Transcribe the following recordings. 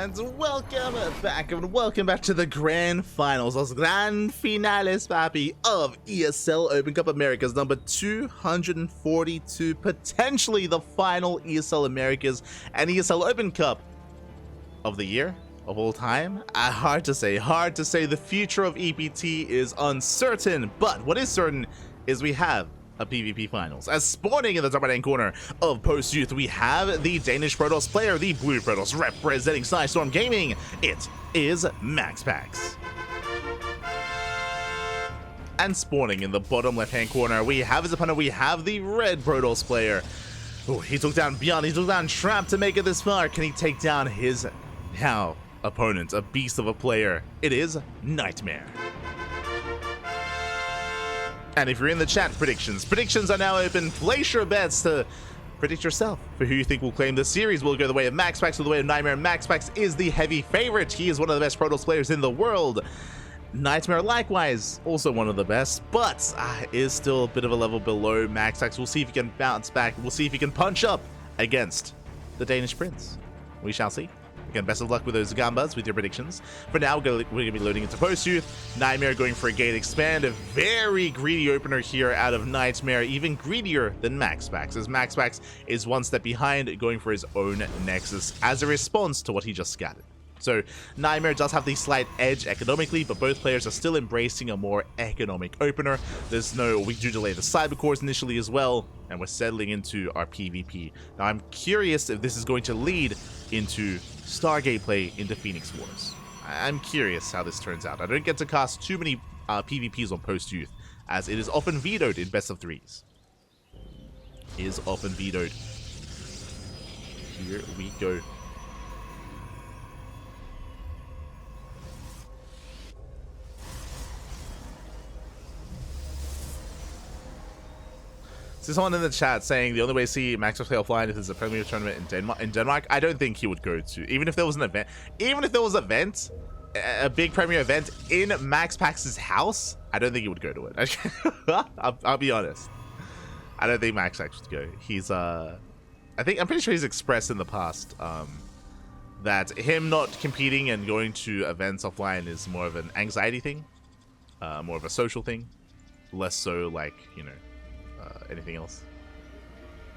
and welcome back to the grand finals, los grand finales, papi, of ESL Open Cup Americas number 242, potentially the final ESL Americas and ESL Open Cup of the year, of all time. Hard to say. The future of EPT is uncertain, but what is certain is we have a PvP finals. As spawning in the top right-hand corner of Post Youth, we have the Danish Protoss player, the Blue Protoss representing Storm Gaming. It is MaxPax. And spawning in the bottom left-hand corner, we have his opponent, we have the Red Protoss player. Oh, he took down Beyond, he took down Trap to make it this far. Can he take down his opponent, a beast of a player? It is NightMare. And if you're in the chat, predictions are now open. Place your bets to predict yourself for who you think will claim this series. Will go the way of MaxPax or the way of NightMare. MaxPax is the heavy favorite. He is one of the best Protoss players in the world. NightMare, likewise, also one of the best, but is still a bit of a level below MaxPax. We'll see if he can bounce back. We'll see if he can punch up against the Danish Prince. We shall see. Again, best of luck with those gambas, with your predictions. For now, we're going to be loading into Post Youth. NightMare going for a gate expand. A very greedy opener here out of NightMare, even greedier than MaxPax, as MaxPax is one step behind, going for his own Nexus as a response to what he just scattered. So NightMare does have the slight edge economically, but both players are still embracing a more economic opener. We do delay the cyber cores initially as well, and we're settling into our PvP. Now I'm curious if this is going to lead into Stargate play into Phoenix Wars. I'm curious how this turns out. I don't get to cast too many PvPs on Post Youth, as it is often vetoed in best of threes. Is often vetoed. Here we go. So someone in the chat saying the only way to see MaxPax play offline is there's a Premier tournament in Denmark. I don't think he would go to, even if there was an event, a big Premier event in MaxPax's house, I don't think he would go to it. I'll be honest. I don't think MaxPax would go. He's I'm pretty sure he's expressed in the past that him not competing and going to events offline is more of an anxiety thing, more of a social thing, less so like, you know, anything else,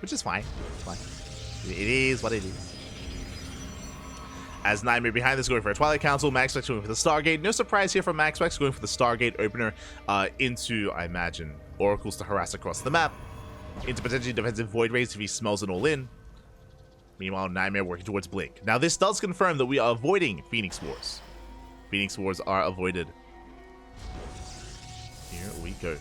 which is fine. It's fine. It is what it is. As NightMare behind this going for a Twilight Council, MaxPax going for the Stargate. No surprise here from MaxPax going for the Stargate opener into, I imagine, oracles to harass across the map, into potentially defensive Void Rays if he smells it all in. Meanwhile, NightMare working towards Blink. Now this does confirm that we are avoiding Phoenix Wars. Phoenix Wars are avoided. Here we go.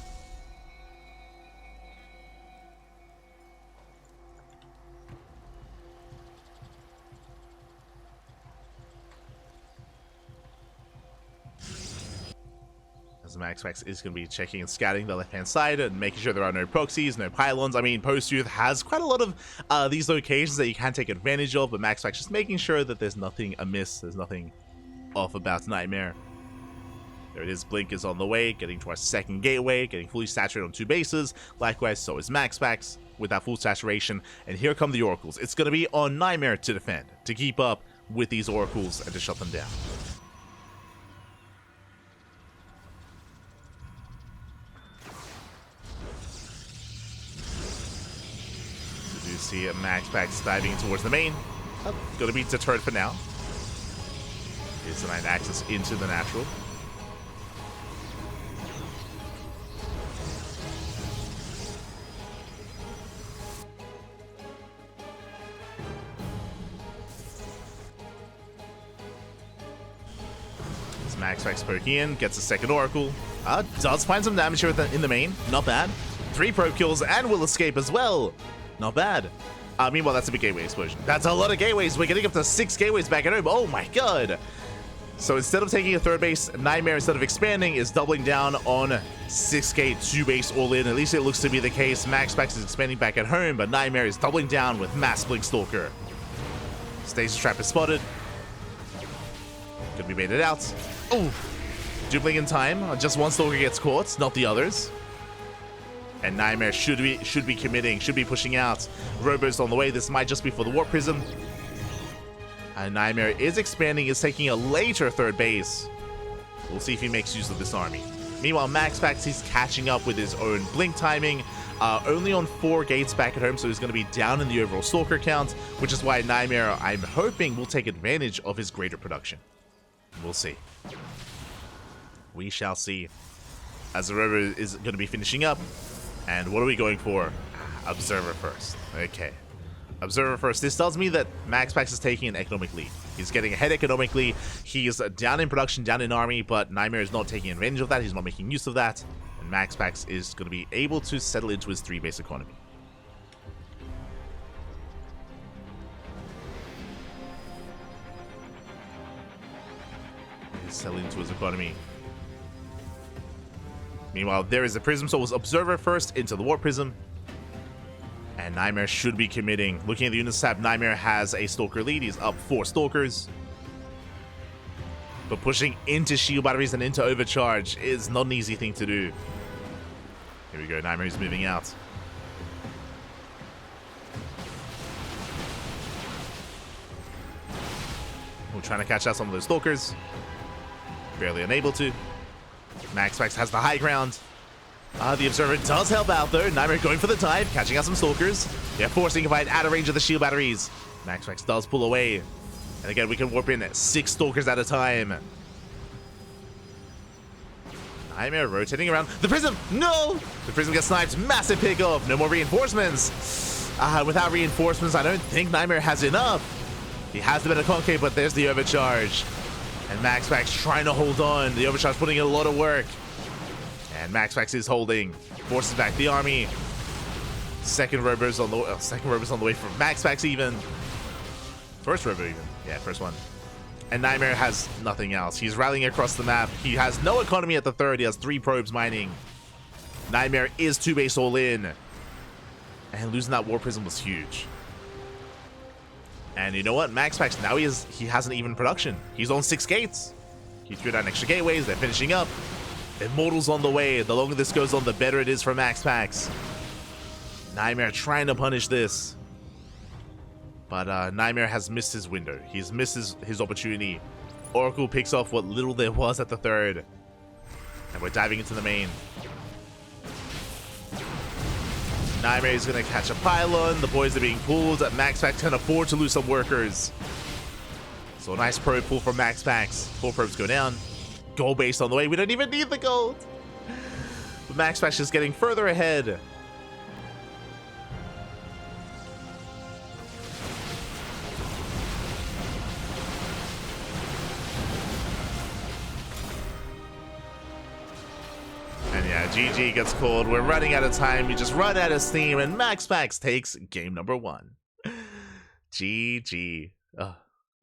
As MaxPax is going to be checking and scouting the left-hand side and making sure there are no proxies, no pylons. I mean, Post Youth has quite a lot of these locations that you can take advantage of, but MaxPax just making sure that there's nothing amiss, there's nothing off about NightMare. There it is, Blink is on the way, getting to our second gateway, getting fully saturated on two bases. Likewise, so is MaxPax with that full saturation. And here come the oracles. It's going to be on NightMare to defend, to keep up with these oracles and to shut them down. See MaxPax diving towards the main. Gonna be deterred for now. Is denied access into the natural. As MaxPax poking in, gets a second oracle. Does find some damage here in the main. Not bad. 3 probe kills and will escape as well. Not bad. Meanwhile, that's a big gateway explosion. That's a lot of gateways. We're getting up to 6 gateways back at home. Oh my god. So instead of taking a third base, NightMare, instead of expanding, is doubling down on 6 gate, 2 base all in. At least it looks to be the case. MaxPax is expanding back at home, but NightMare is doubling down with Mass Blink Stalker. Stasis Trap is spotted. Could be baited out. Oh, dupling in time. Just one Stalker gets caught, not the others. And NightMare should be committing, should be pushing out. Robo's on the way. This might just be for the Warp Prism. NightMare is expanding, is taking a later third base. We'll see if he makes use of this army. Meanwhile, MaxPax, he's catching up with his own blink timing. Only on 4 gates back at home, so he's going to be down in the overall Stalker count, which is why NightMare, I'm hoping, will take advantage of his greater production. We'll see. We shall see. As the rover is going to be finishing up. And what are we going for? Observer first. Okay. Observer first. This tells me that MaxPax is taking an economic lead. He's getting ahead economically. He's down in production, down in army, but NightMare is not taking advantage of that. He's not making use of that. And MaxPax is going to be able to settle into his 3-base economy. He's settling into his economy. Meanwhile, there is a prism, so it was Observer first into the Warp Prism. And NightMare should be committing. Looking at the units tab, NightMare has a Stalker lead. He's up 4 Stalkers. But pushing into shield batteries and into overcharge is not an easy thing to do. Here we go, NightMare is moving out. We're trying to catch out some of those Stalkers. Barely unable to. MaxPax has the high ground. The Observer does help out though. NightMare going for the dive, catching out some Stalkers. They're forcing a fight out of range of the shield batteries. MaxPax does pull away. And again, we can warp in 6 Stalkers at a time. NightMare rotating around. The Prism! No! The Prism gets sniped. Massive pick off. No more reinforcements. Without reinforcements, I don't think NightMare has enough. He has the better concave, but there's the overcharge. And MaxPax trying to hold on. The overcharge putting in a lot of work. And MaxPax is holding. Forces back the army. Second robo's on the way from MaxPax even. First robo even. Yeah, first one. And NightMare has nothing else. He's rallying across the map. He has no economy at the third. He has 3 probes mining. NightMare is 2-base all in. And losing that War Prism was huge. And you know what? MaxPax, now he has an even production. He's on 6 gates. He threw down extra gateways. They're finishing up. Immortal's on the way. The longer this goes on, the better it is for MaxPax. NightMare trying to punish this. But NightMare has missed his window. He's missed his opportunity. Oracle picks off what little there was at the third. And we're diving into the main. NightMare is going to catch a pylon. The boys are being pulled. MaxPax can afford to lose some workers. So a nice probe pull from MaxPax. 4 probes go down. Gold base on the way. We don't even need the gold. But MaxPax is getting further ahead. And yeah, GG gets called. We're running out of time. We just run out of steam, and MaxPax takes game number 1. GG.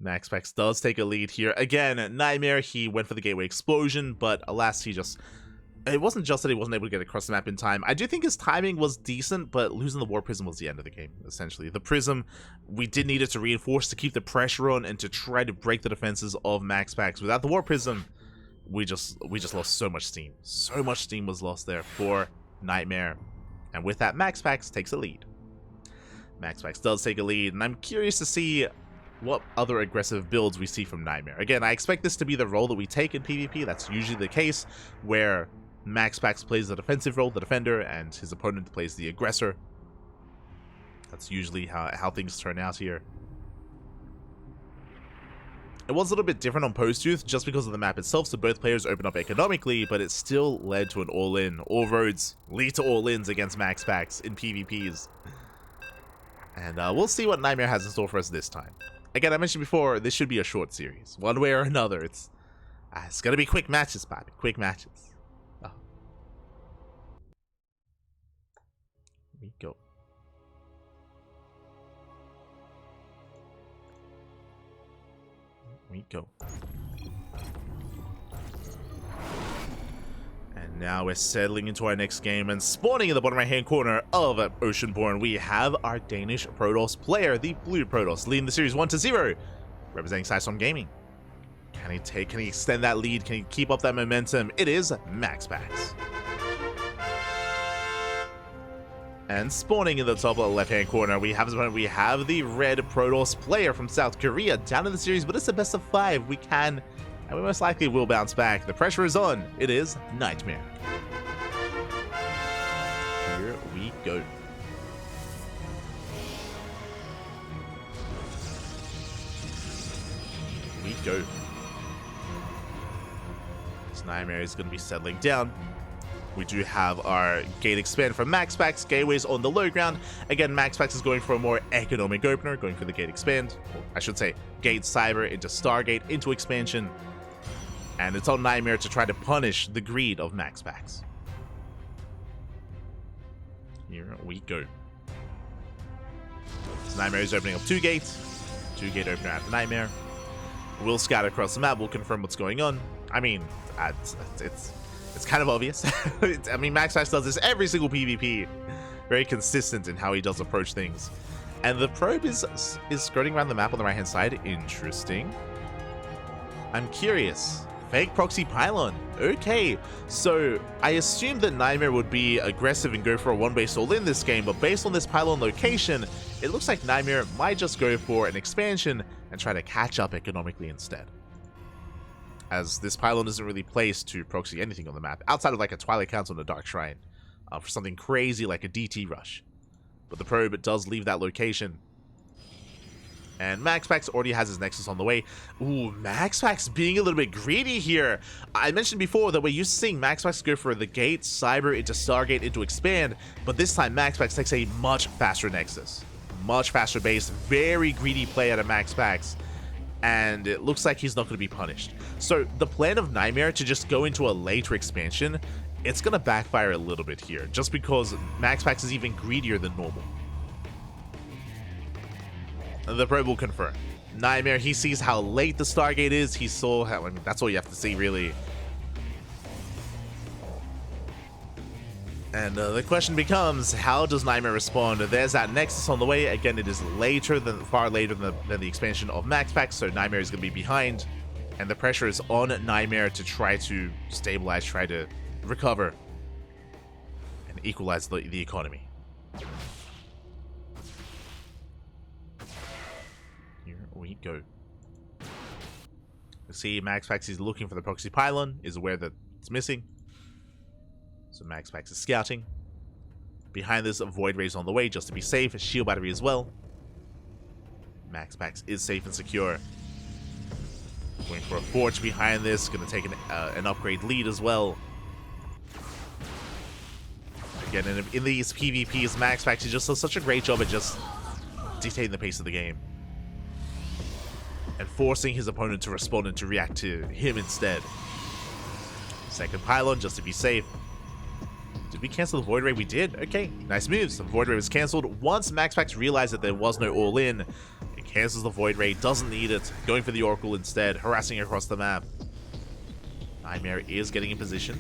MaxPax does take a lead here. Again, NightMare, he went for the gateway explosion, but alas, it wasn't just that he wasn't able to get across the map in time. I do think his timing was decent, but losing the War Prism was the end of the game, essentially. The Prism, we did need it to reinforce to keep the pressure on and to try to break the defenses of MaxPax. Without the War Prism, we just lost so much steam. So much steam was lost there for NightMare. And with that, MaxPax takes a lead. MaxPax does take a lead, and I'm curious to see what other aggressive builds we see from NightMare. Again, I expect this to be the role that we take in PvP. That's usually the case, where MaxPax plays the defensive role, the defender, and his opponent plays the aggressor. That's usually how things turn out here. It was a little bit different on Post-Truth just because of the map itself, so both players open up economically, but it still led to an all-in. All roads lead to all-ins against MaxPax in PvPs. And we'll see what NightMare has in store for us this time. Again, I mentioned before, this should be a short series. One way or another, it's going to be quick matches, Bobby. Quick matches. Oh. Here we go. Here we go. And now we're settling into our next game, and spawning in the bottom right-hand corner of Oceanborn, we have our Danish Protoss player, the Blue Protoss, leading the series 1-0, representing System Gaming. Can he extend that lead? Can he keep up that momentum? It is MaxPax. And spawning in the top left-hand corner, we have the red Protoss player from South Korea down in the series, but it's a best of 5. We can, and we most likely will bounce back. The pressure is on. It is NightMare. Here we go. We go. This NightMare is going to be settling down. We do have our gate expand from MaxPax. Gateways on the low ground. Again, MaxPax is going for a more economic opener, going for the gate expand. Or I should say, gate cyber into Stargate into expansion. And it's on NightMare to try to punish the greed of MaxPax. Here we go. So NightMare is opening up 2 gates. 2 gate opener at NightMare. We'll scatter across the map. We'll confirm what's going on. I mean, it's kind of obvious. I mean, MaxPax does this every single PvP. Very consistent in how he does approach things. And the probe is skirting around the map on the right-hand side. Interesting. I'm curious. Fake proxy pylon. Okay, so I assumed that NightMare would be aggressive and go for a 1-base all in this game, but based on this pylon location, it looks like NightMare might just go for an expansion and try to catch up economically instead. As this pylon isn't really placed to proxy anything on the map, outside of like a Twilight Council and a Dark Shrine, for something crazy like a DT rush. But the probe does leave that location. And MaxPax already has his Nexus on the way. Ooh, MaxPax being a little bit greedy here. I mentioned before that we're used to seeing MaxPax go for the gate, cyber into Stargate into expand, but this time MaxPax takes a much faster Nexus. Much faster base, very greedy play out of MaxPax. And it looks like he's not going to be punished. So the plan of NightMare to just go into a later expansion, it's going to backfire a little bit here, just because MaxPax is even greedier than normal. The probe will confirm. NightMare, he sees how late the Stargate is. He saw how, I mean, that's all you have to see, really. And the question becomes, how does NightMare respond? There's that Nexus on the way. Again, it is far later than the expansion of MaxPax, so NightMare is going to be behind. And the pressure is on NightMare to try to stabilize, try to recover, and equalize the economy. Here we go. You see, MaxPax is looking for the proxy pylon, is aware that it's missing. So MaxPax is scouting. Behind this, a Void Ray is on the way just to be safe. A shield battery as well. MaxPax is safe and secure. Going for a Forge behind this. Going to take an upgrade lead as well. Again, in these PvPs, MaxPax just does such a great job at just dictating the pace of the game. And forcing his opponent to respond and to react to him instead. Second pylon just to be safe. Did we cancel the Void Ray? We did. Okay, nice moves. The Void Ray was cancelled. Once MaxPax realized that there was no all-in, it cancels the Void Ray, doesn't need it, going for the Oracle instead, harassing across the map. NightMare is getting in position.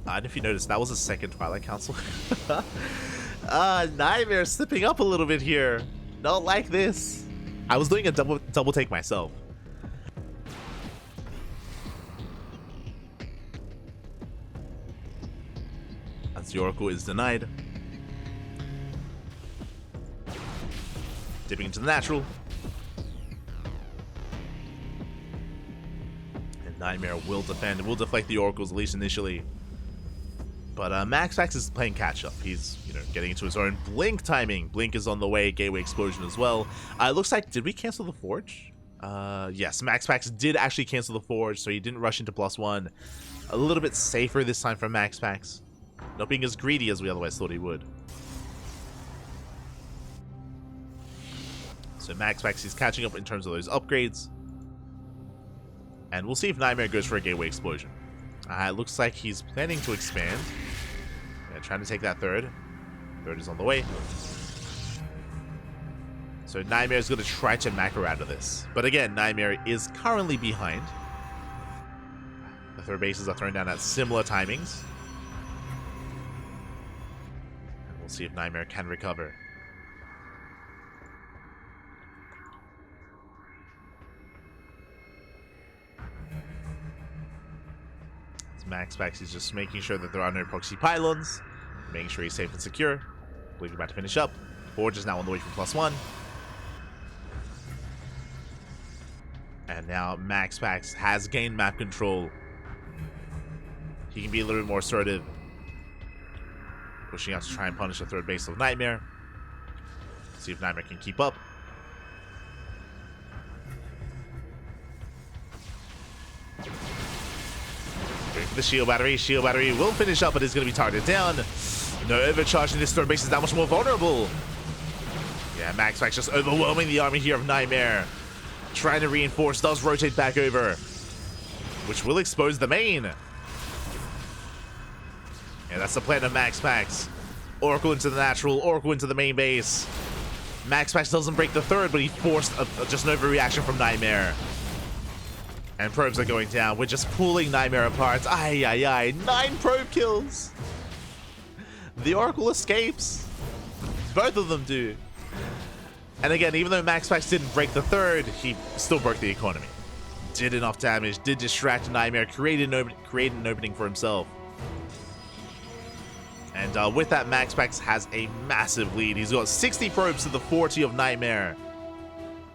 I don't know if you noticed, that was a second Twilight Council. NightMare slipping up a little bit here. Not like this. I was doing a double take myself. The Oracle is denied. Dipping into the natural. And NightMare will defend. Will deflect the Oracles, at least initially. But MaxPax is playing catch-up. He's, getting into his own Blink timing. Blink is on the way. Gateway Explosion as well. It looks like, did we cancel the Forge? Yes, MaxPax did actually cancel the Forge, so he didn't rush into +1. A little bit safer this time from MaxPax. Not being as greedy as we otherwise thought he would. So MaxPax is catching up in terms of those upgrades. And we'll see if NightMare goes for a Gateway Explosion. It looks like he's planning to expand. Yeah, trying to take that third. Third is on the way. So NightMare is going to try to macro out of this. But again, NightMare is currently behind. The third bases are thrown down at similar timings. We'll see if NightMare can recover. As MaxPax is just making sure that there are no proxy pylons, making sure he's safe and secure. Blink about to finish up. Forge is now on the way for +1. And now MaxPax has gained map control. He can be a little bit more assertive. Pushing out to try and punish the third base of NightMare. See if NightMare can keep up. Going for the shield battery. Shield battery will finish up, but it's going to be targeted down. No overcharging. This third base is that much more vulnerable. Yeah, MaxPax just overwhelming the army here of NightMare. Trying to reinforce, does rotate back over, which will expose the main. Yeah, that's the plan of MaxPax. Oracle into the natural, Oracle into the main base. MaxPax doesn't break the third, but he forced just an overreaction from NightMare. And probes are going down. We're just pulling NightMare apart. Ay, ay, ay. 9 probe kills. The Oracle escapes. Both of them do. And again, even though MaxPax didn't break the third, he still broke the economy. Did enough damage, did distract NightMare, created an opening for himself. And with that, MaxPax has a massive lead. He's got 60 probes to the 40 of NightMare.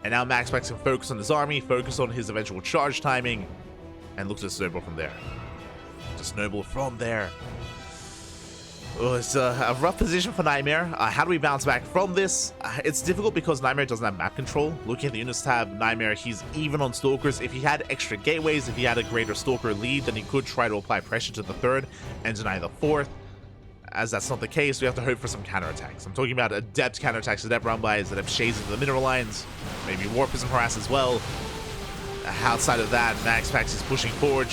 And now MaxPax can focus on his army, focus on his eventual charge timing, and look to snowball from there. To snowball from there. Oh, it's a rough position for NightMare. How do we bounce back from this? It's difficult because NightMare doesn't have map control. Looking at the units tab, NightMare, he's even on Stalkers. If he had extra gateways, if he had a greater Stalker lead, then he could try to apply pressure to the third and deny the fourth. As that's not the case, we have to hope for some counterattacks. I'm talking about adept counterattacks, adept run-bys, adept shades into the mineral lines, maybe Warp Prism Harass as well. Outside of that, MaxPax is pushing forward,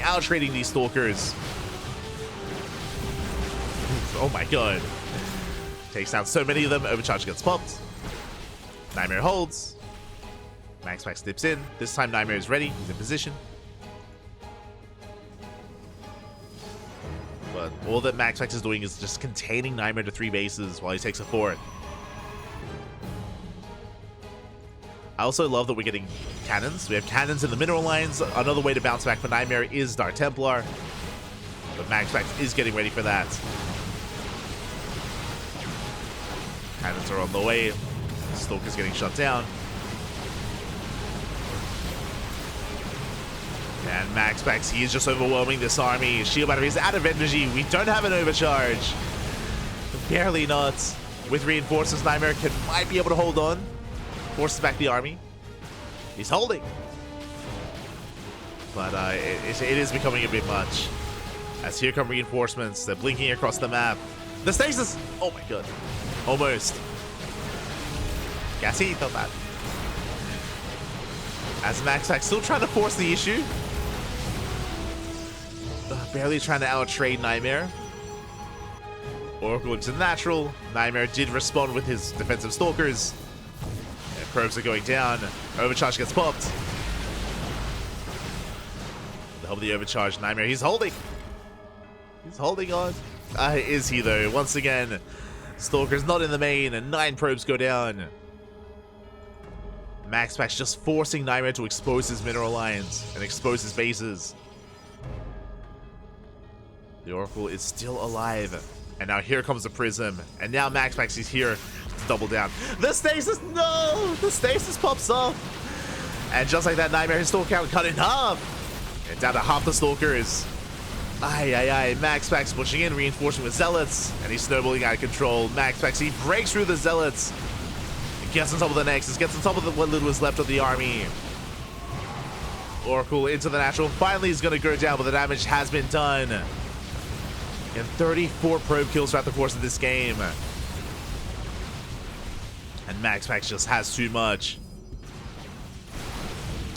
out-trading these Stalkers. Oh my god. Takes down so many of them, Overcharge gets popped. NightMare holds. MaxPax dips in. This time NightMare is ready, he's in position. But all that MaxPax is doing is just containing NightMare to 3 bases while he takes a fourth. I also love that we're getting cannons. We have cannons in the mineral lines. Another way to bounce back for NightMare is Dark Templar. But MaxPax is getting ready for that. Cannons are on the way. Stalker's getting shut down. And MaxPax, he is just overwhelming this army. Shield battery is out of energy. We don't have an overcharge. Barely not. With reinforcements, NightMare might be able to hold on. Forces back the army. He's holding. But it is becoming a bit much. As here come reinforcements. They're blinking across the map. The stasis! Oh my god. Almost. Gasito, man. As MaxPax still trying to force the issue. Barely trying to out-trade NightMare. Oracle into the natural. NightMare did respond with his defensive Stalkers. And probes are going down. Overcharge gets popped. The help of the overcharge, NightMare, he's holding. He's holding on. Is he though? Once again, Stalker's not in the main and 9 probes go down. MaxPax just forcing NightMare to expose his mineral lines and expose his bases. The Oracle is still alive. And now here comes the Prism. And now MaxPax is here to double down. The stasis! No! The stasis pops off. And just like that, NightMare, his Stalker count cut in half. And down to half the Stalkers. Ay, ay, ay. MaxPax pushing in, reinforcing with Zealots. And he's snowballing out of control. MaxPax, he breaks through the Zealots. Gets on top of the Nexus, gets on top of what little is left of the army. Oracle into the natural. Finally, he's going to go down, but the damage has been done. And 34 probe kills throughout the course of this game. And MaxPax just has too much.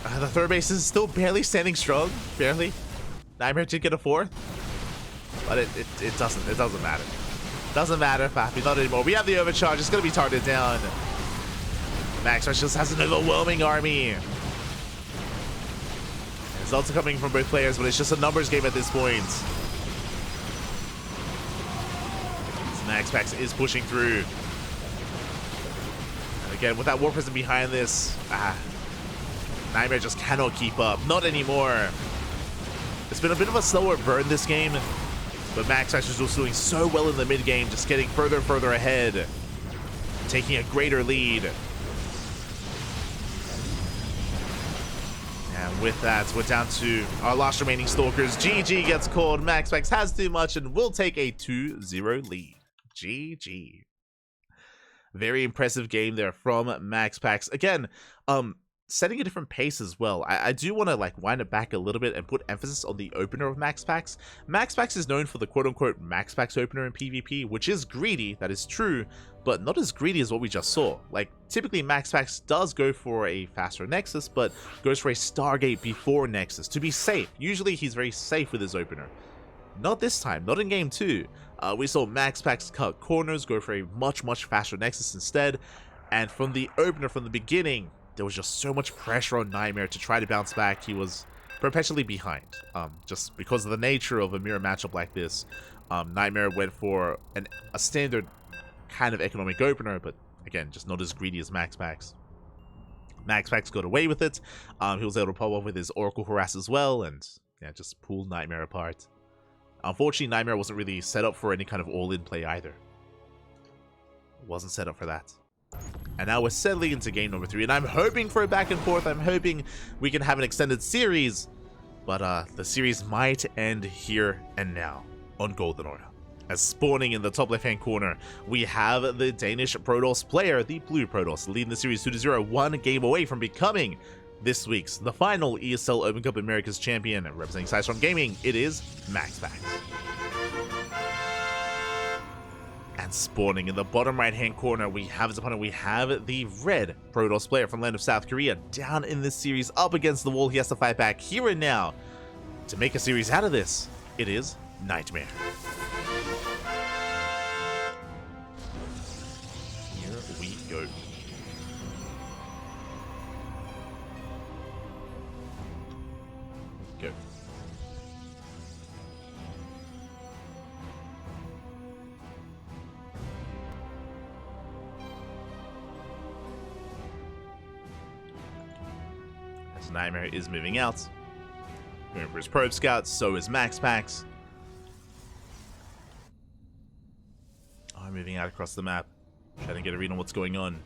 The third base is still barely standing strong. Barely. NightMare did get a fourth. But it doesn't matter. Doesn't matter, Fappy, not anymore. We have the overcharge. It's going to be targeted down. MaxPax just has an overwhelming army. Results are coming from both players, but it's just a numbers game at this point. MaxPax is pushing through. And again, with that Warp Prism behind this, NightMare just cannot keep up. Not anymore. It's been a bit of a slower burn this game, but MaxPax is just doing so well in the mid game, just getting further and further ahead, taking a greater lead. And with that, we're down to our last remaining Stalkers. GG gets called. MaxPax has too much and will take a 2-0 lead. GG. Very impressive game there from MaxPax. Again, setting a different pace as well. I do want to like wind it back a little bit and put emphasis on the opener of MaxPax. MaxPax is known for the quote-unquote MaxPax opener in PvP, which is greedy, that is true, but not as greedy as what we just saw. Like, typically MaxPax does go for a faster Nexus, but goes for a Stargate before Nexus to be safe. Usually he's very safe with his opener. Not this time, not in game 2. We saw MaxPax cut corners, go for a much faster Nexus instead, and from the opener, from the beginning, there was just so much pressure on NightMare to try to bounce back. He was perpetually behind, just because of the nature of a mirror matchup like this. NightMare went for a standard kind of economic opener, but again, just not as greedy as MaxPax. MaxPax got away with it. He was able to pop off with his Oracle Harass as well, and yeah, just pulled NightMare apart. Unfortunately, NightMare wasn't really set up for any kind of all-in play either. Wasn't set up for that. And now we're settling into game number 3, and I'm hoping for a back and forth. I'm hoping we can have an extended series, but the series might end here and now on Golden Aura. As spawning in the top left-hand corner, we have the Danish Protoss player, the Blue Protoss, leading the series 2-0, one game away from becoming this week's the final ESL Open Cup Americas champion. Representing Sidestorm Gaming, it is MaxPax. And spawning in the bottom right-hand corner, we have his opponent. We have the red Protoss player from land of South Korea down in this series, up against the wall. He has to fight back here and now to make a series out of this. It is NightMare. Here we go. Go. NightMare is moving out. Going for his probe scout, so is MaxPax. Oh, moving out across the map. Trying to get a read on what's going on.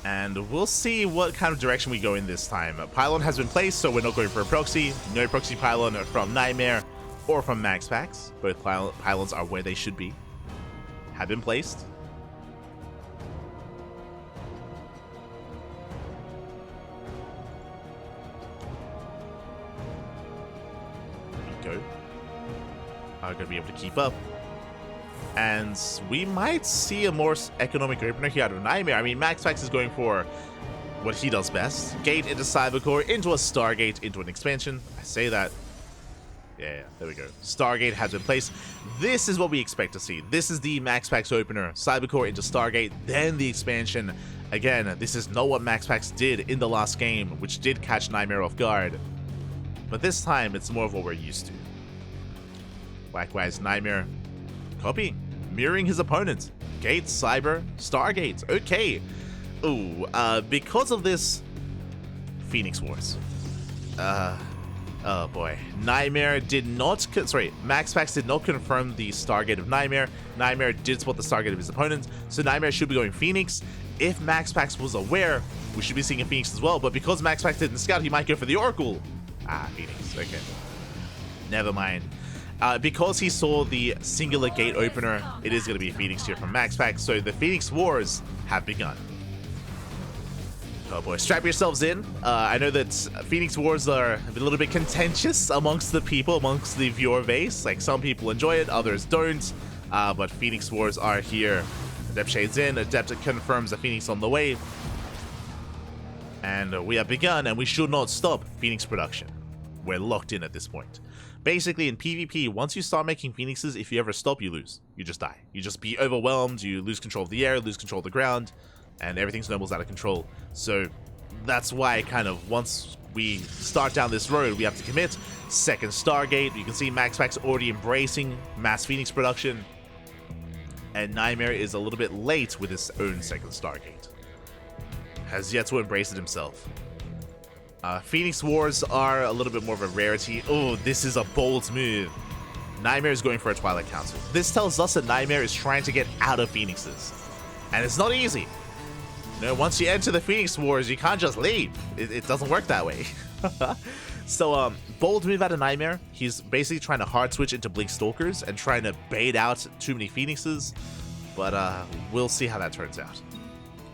And we'll see what kind of direction we go in this time. A pylon has been placed, so we're not going for a proxy. No proxy pylon from NightMare or from MaxPax. Both pylons are where they should be. Have been placed. There we go. Are going to be able to keep up. And we might see a more economic opener here out of NightMare. I mean, MaxPax is going for what he does best. Gate into Cybercore, into a Stargate, into an expansion. I say that. Yeah, there we go. Stargate has been placed. This is what we expect to see. This is the MaxPax opener. Cybercore into Stargate, then the expansion. Again, this is not what MaxPax did in the last game, which did catch NightMare off guard. But this time, it's more of what we're used to. Likewise, NightMare copying, mirroring his opponent. Gate, Cyber, Stargate. Okay. Ooh, because of this, Phoenix Wars. Oh boy. NightMare did not, MaxPax did not confirm the Stargate of NightMare. NightMare did spot the Stargate of his opponent, so NightMare should be going Phoenix. If MaxPax was aware, we should be seeing a Phoenix as well, but because MaxPax didn't scout, he might go for the Oracle. Ah, Phoenix, okay. Never mind. Because he saw the singular gate opener, it is going to be Phoenix here from MaxPax, so the Phoenix Wars have begun. Oh boy, strap yourselves in. I know that Phoenix Wars are a little bit contentious amongst the people, amongst the viewer base. Like, some people enjoy it, others don't. But Phoenix Wars are here. Adept shades in, Adept confirms a Phoenix on the way. And we have begun, and we should not stop Phoenix production. We're locked in at this point. Basically, in PvP, once you start making Phoenixes, if you ever stop, you lose. You just die. You just be overwhelmed, you lose control of the air, lose control of the ground, and everything snowballs out of control. So that's why kind of once we start down this road, we have to commit. Second Stargate. You can see MaxPax already embracing mass Phoenix production. And NightMare is a little bit late with his own second Stargate. Has yet to embrace it himself. Phoenix Wars are a little bit more of a rarity. Oh, this is a bold move. NightMare is going for a Twilight Council. This tells us that NightMare is trying to get out of Phoenixes. And it's not easy. You know, once you enter the Phoenix Wars, you can't just leave. It doesn't work that way. So, bold move out of NightMare. He's basically trying to hard switch into Blink Stalkers and trying to bait out too many Phoenixes. But we'll see how that turns out.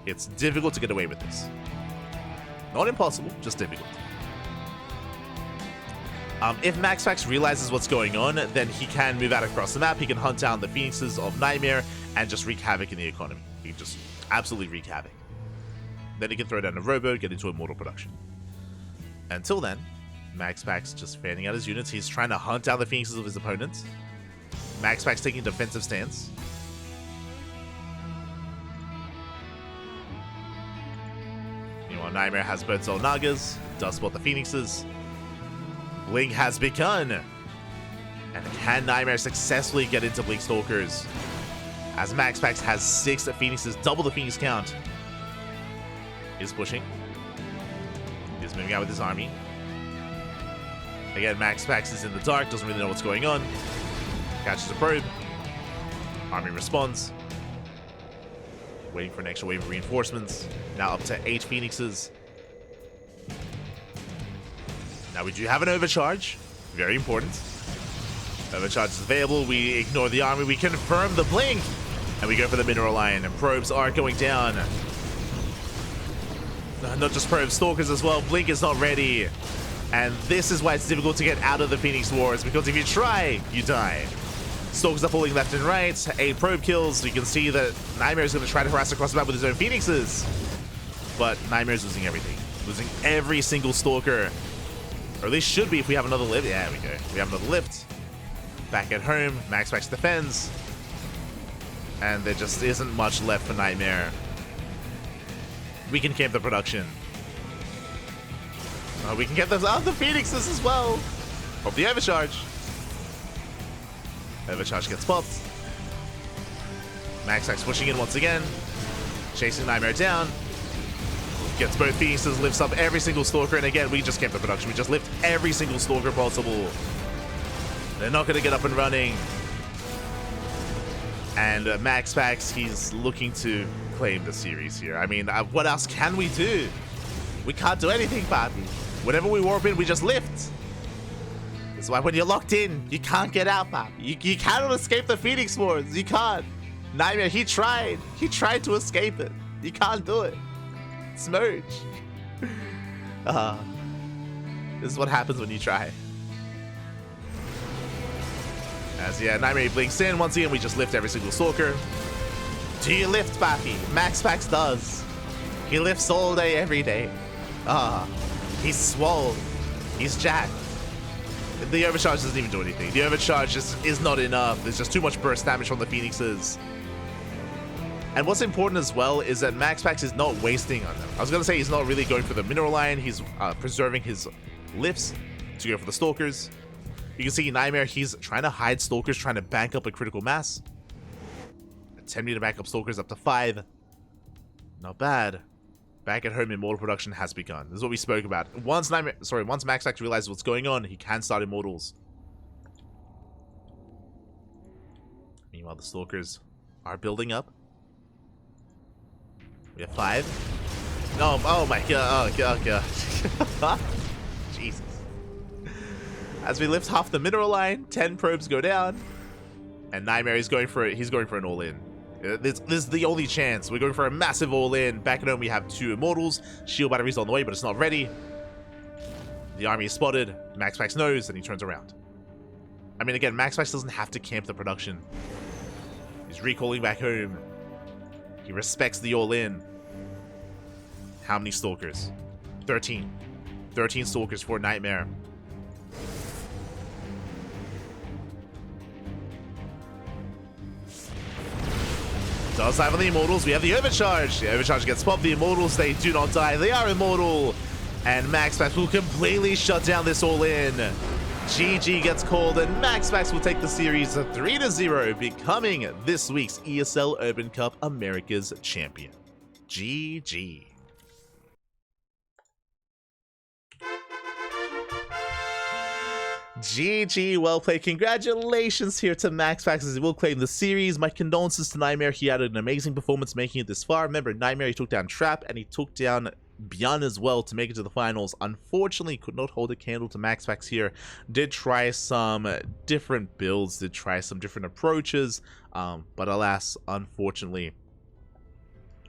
It's difficult to get away with this. Not impossible, just difficult. If MaxPax realizes what's going on, then he can move out across the map. He can hunt down the Phoenixes of NightMare and just wreak havoc in the economy. He can just absolutely wreak havoc. Then he can throw down a rowboat, get into immortal production. Until then, MaxPax just fanning out his units. He's trying to hunt down the Phoenixes of his opponents. MaxPax taking a defensive stance. Meanwhile, NightMare has both Nagas, does spot the Phoenixes. Blink has begun. And can NightMare successfully get into Blink Stalkers? As MaxPax has 6 Phoenixes, double the Phoenix count. He's pushing. He's moving out with his army. Again, MaxPax is in the dark, doesn't really know what's going on. Catches a probe. Army responds. Waiting for an extra wave of reinforcements. Now up to 8 Phoenixes. Now we do have an overcharge. Very important. Overcharge is available. We ignore the army. We confirm the blink. And we go for the mineral line. And probes are going down. Not just probes, stalkers as well. Blink is not ready. And this is why it's difficult to get out of the Phoenix Wars. Because if you try, you die. Stalkers are falling left and right. 8 probe kills. So you can see that NightMare is going to try to harass across the map with his own Phoenixes. But NightMare is losing everything. Losing every single stalker. Or at least should be if we have another lift. Yeah, there we go. We have another lift. Back at home, MaxPax defends. And there just isn't much left for NightMare. We can camp the production. We can get those other Phoenixes as well. Of the overcharge. Overcharge gets popped. MaxPax pushing in once again. Chasing NightMare down. Gets both Phoenixes, lifts up every single Stalker, and again, we just camp the production. We just lift every single Stalker possible. They're not going to get up and running. And MaxPax, he's looking to claim the series here. I mean, what else can we do? We can't do anything, Papi. Whenever we warp in, we just lift. That's why when you're locked in, you can't get out, Papi. You cannot escape the Phoenix Wars. You can't. NightMare, he tried. He tried to escape it. You can't do it. Smurge. This is what happens when you try. As yeah, NightMare blinks in. Once again, we just lift every single Stalker. Do you lift, Bappy? MaxPax does. He lifts all day, every day. He's swole. He's jacked. The overcharge doesn't even do anything. The overcharge just is not enough. There's just too much burst damage from the Phoenixes. And what's important as well is that MaxPax is not wasting on them. I was going to say he's not really going for the mineral line. He's preserving his lifts to go for the Stalkers. You can see NightMare, he's trying to hide Stalkers, trying to bank up a critical mass. Attempting to back up Stalkers up to 5. Not bad. Back at home, Immortal production has begun. This is what we spoke about. Once MaxPax realizes what's going on, he can start Immortals. Meanwhile, the Stalkers are building up. We have 5. No, oh my god, oh god. Jesus. As we lift half the mineral line, 10 probes go down. And NightMare is going for it. He's going for an all-in. This is the only chance. We're going for a massive all-in. Back at home, we have 2 Immortals. Shield battery's on the way, but it's not ready. The army is spotted. MaxPax knows, and he turns around. I mean, again, MaxPax doesn't have to camp the production. He's recalling back home. He respects the all-in. How many Stalkers? 13. 13 Stalkers for NightMare. Does have on the Immortals. We have the Overcharge. The Overcharge gets popped. The Immortals, they do not die. They are immortal. And MaxPax will completely shut down this all-in. GG gets called, and MaxPax will take the series 3-0, becoming this week's ESL Open Cup Americas champion. GG. GG, well played. Congratulations here to MaxPax as he will claim the series. My condolences to NightMare. He had an amazing performance making it this far. Remember, NightMare, he took down Trap and he took down Beyond as well to make it to the finals. Unfortunately, could not hold a candle to MaxPax here. Did try some different builds, did try some different approaches, but alas, unfortunately,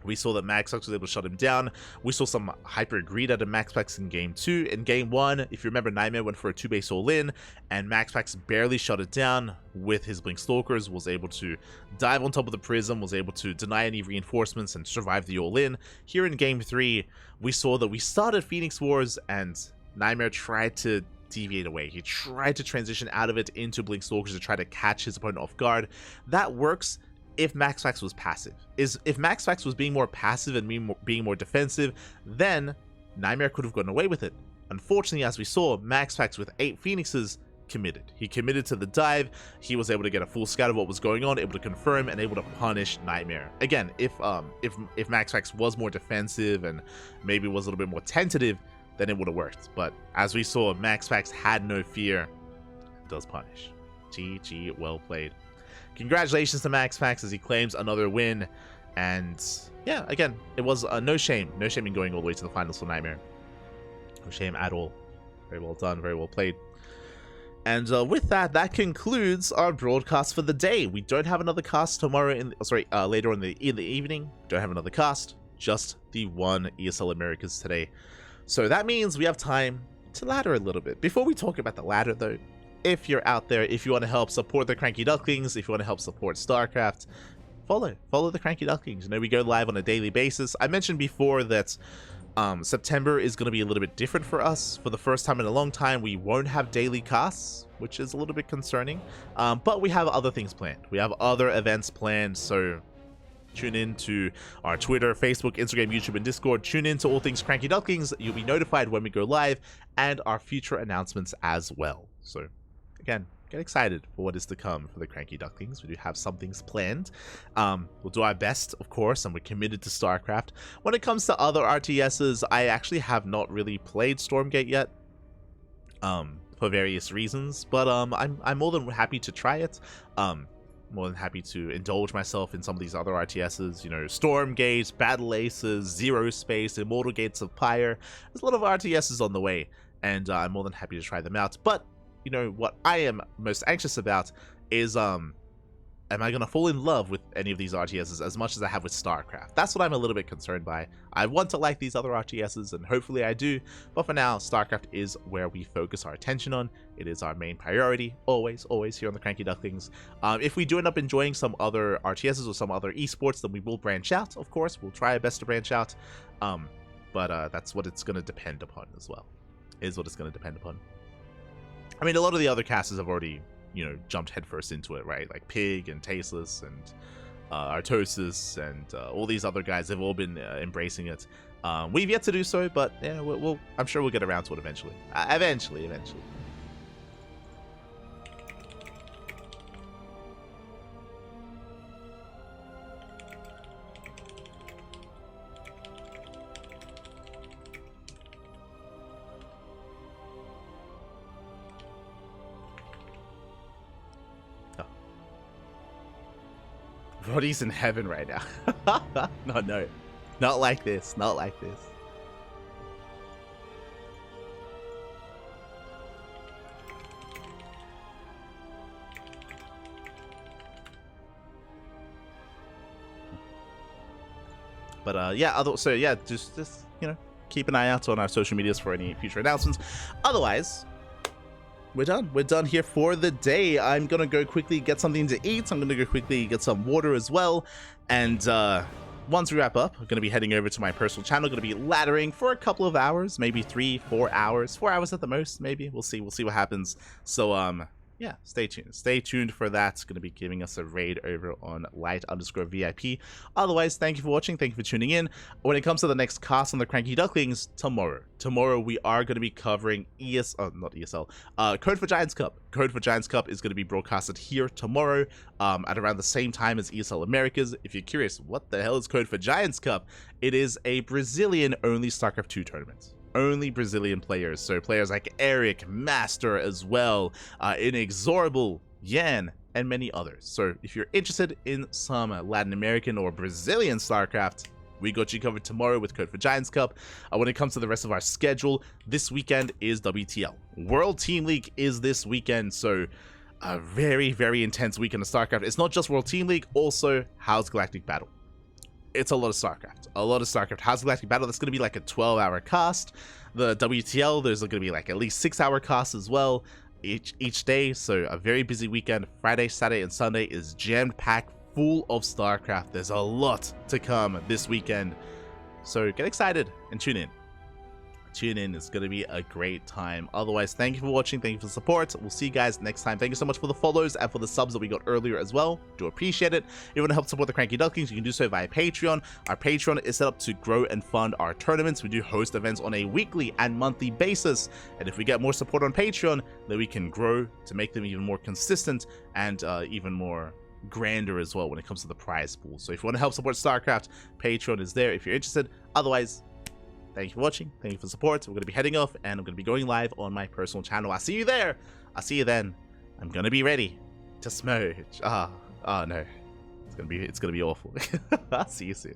we saw that MaxPax was able to shut him down. We saw some hyper greed out of MaxPax in Game 2. In Game 1, if you remember, NightMare went for a 2-base all-in, and MaxPax barely shut it down with his Blink Stalkers, was able to dive on top of the Prism, was able to deny any reinforcements and survive the all-in. Here in Game 3, we saw that we started Phoenix Wars, and NightMare tried to deviate away. He tried to transition out of it into Blink Stalkers to try to catch his opponent off guard. That works if MaxPax was passive. If MaxPax was being more passive and being more defensive, then NightMare could have gotten away with it. Unfortunately, as we saw, MaxPax with 8 Phoenixes committed. He committed to the dive. He was able to get a full scout of what was going on, able to confirm, and able to punish NightMare. Again, if MaxPax was more defensive and maybe was a little bit more tentative, then it would have worked. But as we saw, MaxPax had no fear. Does punish. GG, well played. Congratulations to MaxPax as he claims another win, and yeah, again, it was no shame in going all the way to the finals for NightMare. No shame at all. Very well done, very well played. And with that, that concludes our broadcast for the day. We don't have another cast tomorrow. Later in the evening. Don't have another cast. Just the one ESL Americas today. So that means we have time to ladder a little bit. Before we talk about the ladder, though, if you're out there, if you want to help support the CranKy Ducklings, if you want to help support StarCraft, follow the CranKy Ducklings. You know, we go live on a daily basis. I mentioned before that September is going to be a little bit different for us. For the first time in a long time, we won't have daily casts, which is a little bit concerning. But we have other things planned. We have other events planned, so tune in to our Twitter, Facebook, Instagram, YouTube, and Discord. Tune in to all things CranKy Ducklings. You'll be notified when we go live, and our future announcements as well. So again, get excited for what is to come for the CranKy Ducklings. We do have some things planned. We'll do our best, of course, and we're committed to StarCraft. When it comes to other RTSs, I actually have not really played Stormgate yet, for various reasons, but I'm more than happy to try it. More than happy to indulge myself in some of these other RTSs, you know, Stormgate, Battle Aces, Zero Space, Immortal Gates of Pyre. There's a lot of RTSs on the way, and I'm more than happy to try them out. But you know what I am most anxious about is am I gonna fall in love with any of these RTSs as much as I have with StarCraft? That's what I'm a little bit concerned by. I want to like these other RTSs, and hopefully I do, but for now, StarCraft is where we focus our attention on. It is our main priority, always here on the CranKy Ducklings. If we do end up enjoying some other RTSs or some other esports, then we will branch out, of course. We'll try our best to branch out, but that's what it's gonna depend upon as well. Is what it's gonna depend upon. I mean, a lot of the other casters have already, you know, jumped headfirst into it, right? Like Pig and Tasteless and Artosis and all these other guys have all been embracing it. We've yet to do so, but yeah, I'm sure we'll get around to it eventually. Eventually. Roddy's in heaven right now. No. Not like this. Not like this. But yeah, just you know, keep an eye out on our social medias for any future announcements. Otherwise, we're done. We're done here for the day. I'm gonna go quickly get something to eat. I'm gonna go quickly get some water as well. And once we wrap up, I'm gonna be heading over to my personal channel. Gonna be laddering for a couple of hours, maybe 3-4 hours, 4 hours at the most, maybe. We'll see what happens. So yeah, stay tuned. Stay tuned for that. It's going to be giving us a raid over on light_VIP. Otherwise, thank you for watching. Thank you for tuning in. When it comes to the next cast on the CranKy Ducklings, tomorrow we are going to be covering Code for Giants Cup. Code for Giants Cup is going to be broadcasted here tomorrow at around the same time as ESL Americas. If you're curious, what the hell is Code for Giants Cup? It is a Brazilian-only StarCraft 2 tournament. Only Brazilian players, so players like Eric, Master as well, Inexorable, Yan, and many others. So if you're interested in some Latin American or Brazilian StarCraft, we got you covered tomorrow with Code for Giants Cup. When it comes to the rest of our schedule, this weekend is WTL. World Team League is this weekend, so a very, very intense weekend of StarCraft. It's not just World Team League, also House Galactic Battle. It's a lot of StarCraft. House Galactic Battle, that's going to be like a 12-hour cast. The WTL, there's going to be like at least 6-hour casts as well each day. So a very busy weekend. Friday, Saturday, and Sunday is jammed-packed, full of StarCraft. There's a lot to come this weekend. So get excited and tune in. It's going to be a great time. Otherwise, thank you for watching. Thank you for the support. We'll see you guys next time. Thank you so much for the follows and for the subs that we got earlier as well. Do appreciate it. If you want to help support the CranKy Ducklings, you can do so via Patreon. Our Patreon is set up to grow and fund our tournaments. We do host events on a weekly and monthly basis. And if we get more support on Patreon, then we can grow to make them even more consistent and even more grander as well when it comes to the prize pool. So if you want to help support StarCraft, Patreon is there if you're interested. Otherwise, thank you for watching. Thank you for the support. We're going to be heading off, and I'm going to be going live on my personal channel. I'll see you there. I'll see you then. I'm going to be ready to smudge. Oh no. It's going to be awful. I'll see you soon.